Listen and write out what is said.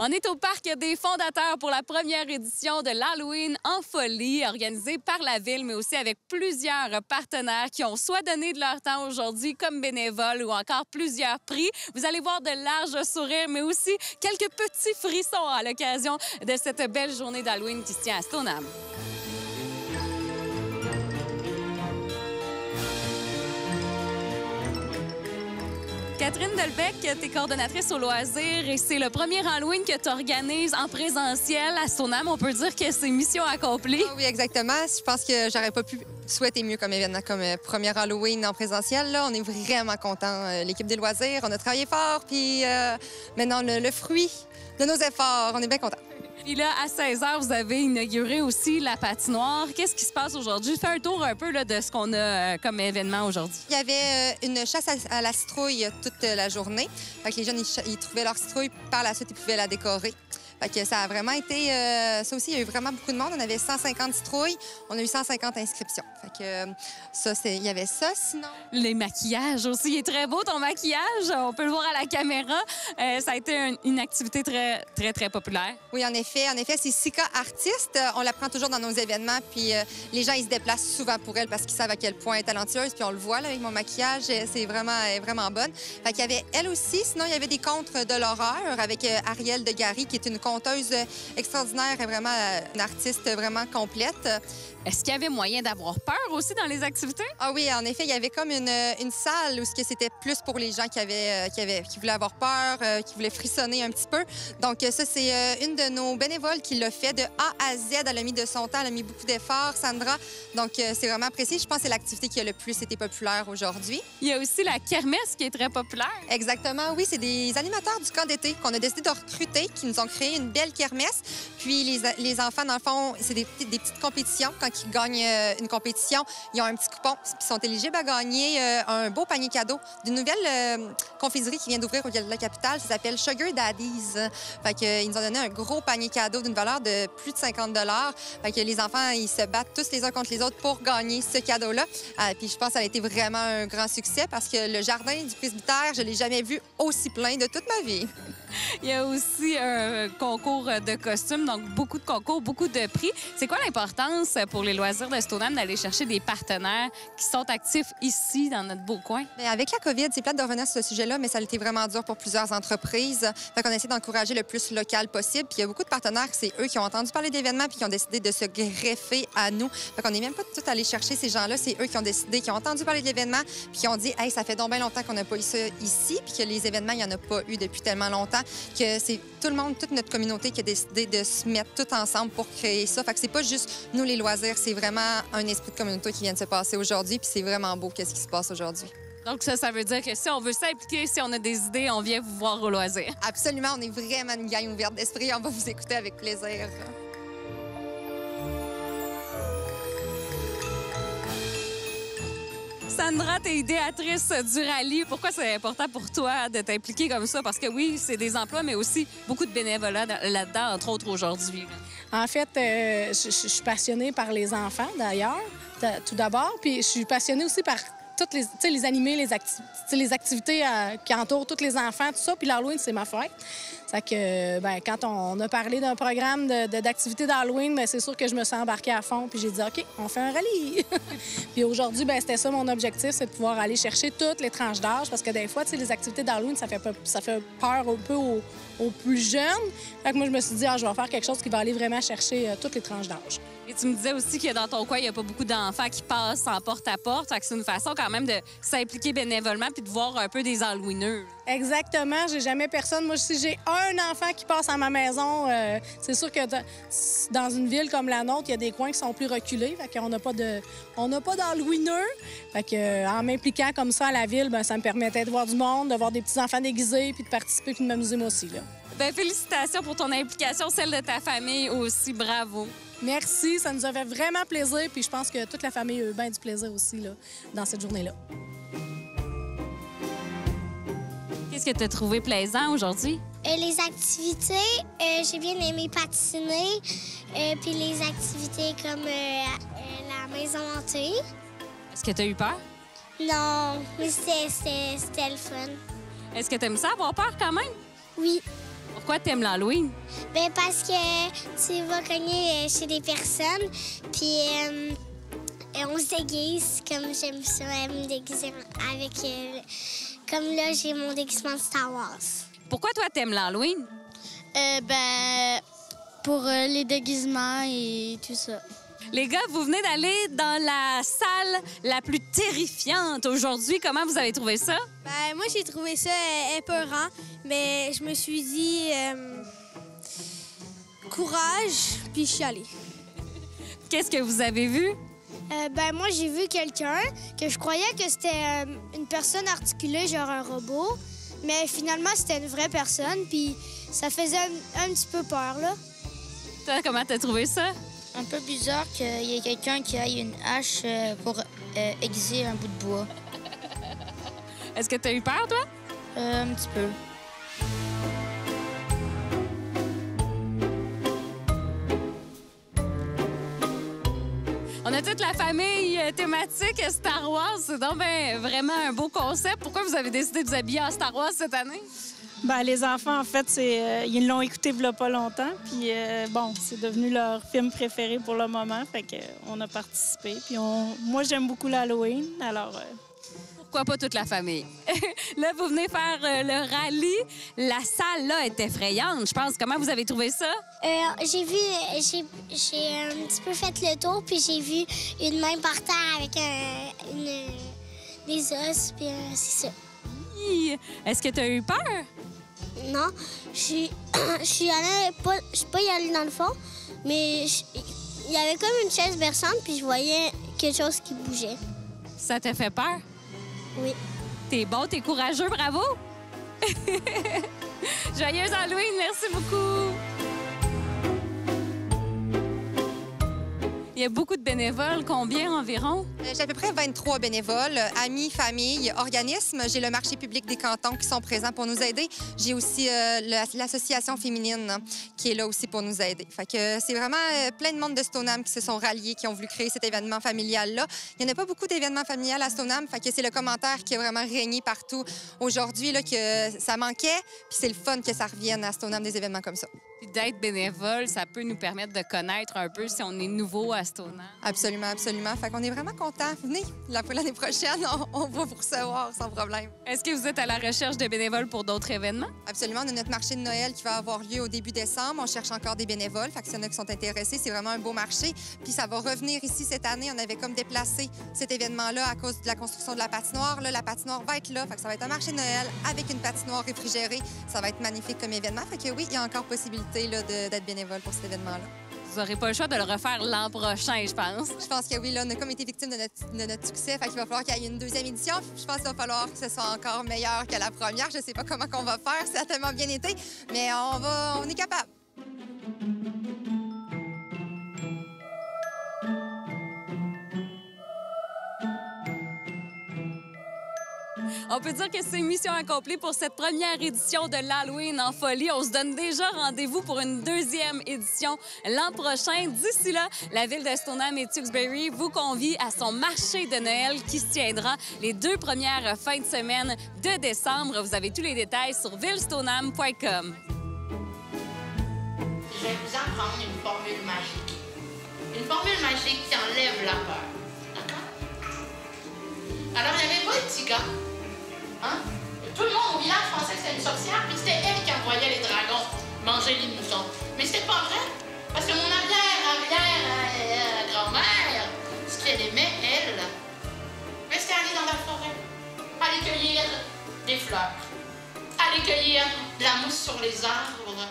On est au Parc des fondateurs pour la première édition de l'Halloween en folie, organisée par la Ville, mais aussi avec plusieurs partenaires qui ont soit donné de leur temps aujourd'hui comme bénévoles ou encore plusieurs prix. Vous allez voir de larges sourires, mais aussi quelques petits frissons à l'occasion de cette belle journée d'Halloween qui se tient à Stoneham. Catherine Delbecq, tu es coordonnatrice au loisir et c'est le premier Halloween que tu organises en présentiel à Stoneham. On peut dire que c'est mission accomplie. Ah oui, exactement. Je pense que j'aurais pas pu souhaiter mieux comme événement, comme premier Halloween en présentiel. Là, on est vraiment contents. L'équipe des loisirs, on a travaillé fort, puis maintenant le fruit de nos efforts, on est bien contents. Puis là, à 16h, vous avez inauguré aussi la patinoire. Qu'est-ce qui se passe aujourd'hui? Fais un tour un peu là, de ce qu'on a comme événement aujourd'hui. Il y avait une chasse à la citrouille toute la journée. Fait que les jeunes, ils trouvaient leur citrouille, par la suite, ils pouvaient la décorer. Fait que ça a vraiment été... ça aussi, il y a eu vraiment beaucoup de monde. On avait 150 citrouilles. On a eu 150 inscriptions. Fait que il y avait ça, sinon... Les maquillages aussi. Il est très beau, ton maquillage. On peut le voir à la caméra. Ça a été une activité très populaire. Oui, en effet. En effet, c'est Sika Artiste. On la prend toujours dans nos événements. Puis les gens, ils se déplacent souvent pour elle parce qu'ils savent à quel point elle est talentueuse. Puis on le voit là, avec mon maquillage. C'est vraiment bonne. Fait qu'il y avait elle aussi. Sinon, il y avait des contes de l'horreur avec Ariel de Gary, qui est une conteuse extraordinaire et vraiment une artiste vraiment complète. Est-ce qu'il y avait moyen d'avoir peur aussi dans les activités? Ah oui, en effet, il y avait comme une salle où c'était plus pour les gens qui voulaient avoir peur, qui voulaient frissonner un petit peu. Donc ça, c'est une de nos bénévoles qui l'a fait de A à Z. Elle a mis de son temps, elle a mis beaucoup d'efforts, Sandra. Donc c'est vraiment apprécié. Je pense que c'est l'activité qui a le plus été populaire aujourd'hui. Il y a aussi la kermesse qui est très populaire. Exactement, oui. C'est des animateurs du camp d'été qu'on a décidé de recruter, qui nous ont créé une belle kermesse. Puis les enfants, dans le fond, c'est des petites compétitions. Quand ils gagnent une compétition, ils ont un petit coupon, puis ils sont éligibles à gagner un beau panier cadeau d'une nouvelle confiserie qui vient d'ouvrir au de la capitale. Ça s'appelle Sugar Daddies. Fait que, ils nous ont donné un gros panier cadeau d'une valeur de plus de 50 $. Fait que les enfants, ils se battent tous les uns contre les autres pour gagner ce cadeau-là. Puis je pense que ça a été vraiment un grand succès parce que le jardin du presbytère, je l'ai jamais vu aussi plein de toute ma vie. Il y a aussi un concours de costumes, donc beaucoup de concours, beaucoup de prix. C'est quoi l'importance pour les loisirs de Stoneham d'aller chercher des partenaires qui sont actifs ici, dans notre beau coin? Bien, avec la COVID, c'est plate de revenir sur ce sujet-là, mais ça a été vraiment dur pour plusieurs entreprises. Fait qu'on essaie d'encourager le plus local possible. Puis il y a beaucoup de partenaires, c'est eux qui ont entendu parler d'événements puis qui ont décidé de se greffer à nous. Fait qu'on n'est même pas tout allé chercher ces gens-là. C'est eux qui ont décidé, qui ont entendu parler de l'événement puis qui ont dit « Hey, ça fait donc bien longtemps qu'on n'a pas eu ça ici » puis que les événements, il n'y en a pas eu depuis tellement longtemps que c'est tout le monde, toute notre communauté qui a décidé de se mettre tout ensemble pour créer ça. Fait que c'est pas juste nous, les loisirs, c'est vraiment un esprit de communauté qui vient de se passer aujourd'hui, puis c'est vraiment beau qu'est-ce qui se passe aujourd'hui. Donc ça veut dire que si on veut s'impliquer, si on a des idées, on vient vous voir au loisir. Absolument, on est vraiment une gang ouverte d'esprit. On va vous écouter avec plaisir. Sandra, tu es idéatrice du rallye. Pourquoi c'est important pour toi de t'impliquer comme ça? Parce que oui, c'est des emplois, mais aussi beaucoup de bénévolat là-dedans, entre autres aujourd'hui. En fait, je suis passionnée par les enfants, d'ailleurs, tout d'abord. Puis je suis passionnée aussi par toutes les animés, les activités qui entourent tous les enfants, tout ça. Puis l'Halloween, c'est ma fête. Ça que, quand on a parlé d'un programme d'activités d'Halloween, c'est sûr que je me suis embarquée à fond. Puis j'ai dit, OK, on fait un rallye. Puis aujourd'hui, c'était ça mon objectif, c'est de pouvoir aller chercher toutes les tranches d'âge. Parce que des fois, les activités d'Halloween, ça fait peur un peu aux plus jeunes. Fait que moi, je me suis dit, je vais faire quelque chose qui va aller vraiment chercher toutes les tranches d'âge. Et tu me disais aussi que dans ton coin, il n'y a pas beaucoup d'enfants qui passent en porte-à-porte. Fait que c'est une façon quand même de s'impliquer bénévolement puis de voir un peu des Halloweeners. Exactement. J'ai jamais personne. Moi, si j'ai un enfant qui passe à ma maison, c'est sûr que dans une ville comme la nôtre, il y a des coins qui sont plus reculés. Fait qu'on n'a pas d'Halloweeners. Fait que, en m'impliquant comme ça à la ville, ça me permettait de voir du monde, de voir des petits-enfants déguisés puis de participer puis de m'amuser moi aussi, là. Félicitations pour ton implication, celle de ta famille aussi. Bravo. Merci, ça nous a fait vraiment plaisir. Puis je pense que toute la famille a eu bien du plaisir aussi là, dans cette journée-là. Qu'est-ce que tu as trouvé plaisant aujourd'hui? Les activités, j'ai bien aimé patiner. Puis les activités comme la maison hantée. Est-ce que tu as eu peur? Non, mais c'était le fun. Est-ce que tu aimes ça avoir peur quand même? Oui. Pourquoi t'aimes l'Halloween? Ben parce que tu vas cogner chez des personnes, puis on se déguise, comme j'aime ça, me déguiser avec... comme là, j'ai mon déguisement de Star Wars. Pourquoi toi t'aimes l'Halloween? Pour les déguisements et tout ça. Les gars, vous venez d'aller dans la salle la plus terrifiante aujourd'hui. Comment vous avez trouvé ça? Ben, moi, j'ai trouvé ça épeurant, mais je me suis dit courage, puis je suis allée. Qu'est-ce que vous avez vu? Ben, moi, j'ai vu quelqu'un que je croyais que c'était une personne articulée, genre un robot, mais finalement, c'était une vraie personne, puis ça faisait un petit peu peur, là. Toi, comment t'as trouvé ça? Un peu bizarre qu'il y ait quelqu'un qui aille une hache pour aiguiser un bout de bois. Est-ce que t'as eu peur, toi? Un petit peu. On a toute la famille thématique Star Wars. C'est donc vraiment un beau concept. Pourquoi vous avez décidé de vous habiller en Star Wars cette année? Bien, les enfants, en fait, ils l'ont écouté il y a pas longtemps. Puis, bon, c'est devenu leur film préféré pour le moment. Fait qu'on a participé. Puis, moi, j'aime beaucoup l'Halloween. Alors, Pourquoi pas toute la famille? Là, vous venez faire le rallye. La salle, là, est effrayante, je pense. Comment vous avez trouvé ça? J'ai un petit peu fait le tour, puis j'ai vu une main par terre avec des os, puis c'est ça. Est-ce que tu as eu peur? Non, je suis allée, je suis pas y allée dans le fond, mais il y avait comme une chaise berçante, puis je voyais quelque chose qui bougeait. Ça t'a fait peur? Oui. T'es bon, t'es courageux, bravo! Joyeuse Halloween, merci beaucoup! Il y a beaucoup de bénévoles. Combien environ? J'ai à peu près 23 bénévoles, amis, familles, organismes. J'ai le marché public des cantons qui sont présents pour nous aider. J'ai aussi l'association féminine qui est là aussi pour nous aider. Fait que c'est vraiment plein de monde de Stoneham qui se sont ralliés, qui ont voulu créer cet événement familial-là. Il n'y en a pas beaucoup d'événements familiales à Stoneham, fait que c'est le commentaire qui a vraiment régné partout aujourd'hui, là, que ça manquait. Puis c'est le fun que ça revienne à Stoneham, des événements comme ça. Puis d'être bénévole, ça peut nous permettre de connaître un peu si on est nouveau à Stoneham. Absolument, absolument. Fait qu'on est vraiment contents. Venez, l'année prochaine, on va vous recevoir sans problème. Est-ce que vous êtes à la recherche de bénévoles pour d'autres événements? Absolument. On a notre marché de Noël qui va avoir lieu au début décembre. On cherche encore des bénévoles. Fait que s'il y en a qui sont intéressés, c'est vraiment un beau marché. Puis ça va revenir ici cette année. On avait comme déplacé cet événement-là à cause de la construction de la patinoire. Là, la patinoire va être là. Fait que ça va être un marché de Noël avec une patinoire réfrigérée. Ça va être magnifique comme événement. Fait que oui, il y a encore possibilité d'être bénévole pour cet événement-là. Vous n'aurez pas le choix de le refaire l'an prochain, je pense. Je pense que oui, là, on a comme été victime de notre succès. Fait qu'il va falloir qu'il y ait une deuxième édition. Je pense qu'il va falloir que ce soit encore meilleur que la première. Je sais pas comment on va faire. Ça a tellement bien été, mais on est capable. On peut dire que c'est mission accomplie pour cette première édition de l'Halloween en folie. On se donne déjà rendez-vous pour une deuxième édition l'an prochain. D'ici là, la ville de Stoneham et Tewksbury vous convie à son marché de Noël qui se tiendra les 2 premières fins de semaine de décembre. Vous avez tous les détails sur villestoneham.com. Je vais vous apprendre une formule magique. Une formule magique qui enlève la peur. D'accord? Alors, il y avait pas un petit gars. Hein? Tout le monde au village pensait que c'était une sorcière, puis c'était elle qui envoyait les dragons manger les moussons. Mais c'était pas vrai, parce que mon arrière-grand-mère, ce qu'elle aimait, elle, c'était aller dans la forêt, aller cueillir des fleurs, aller cueillir de la mousse sur les arbres,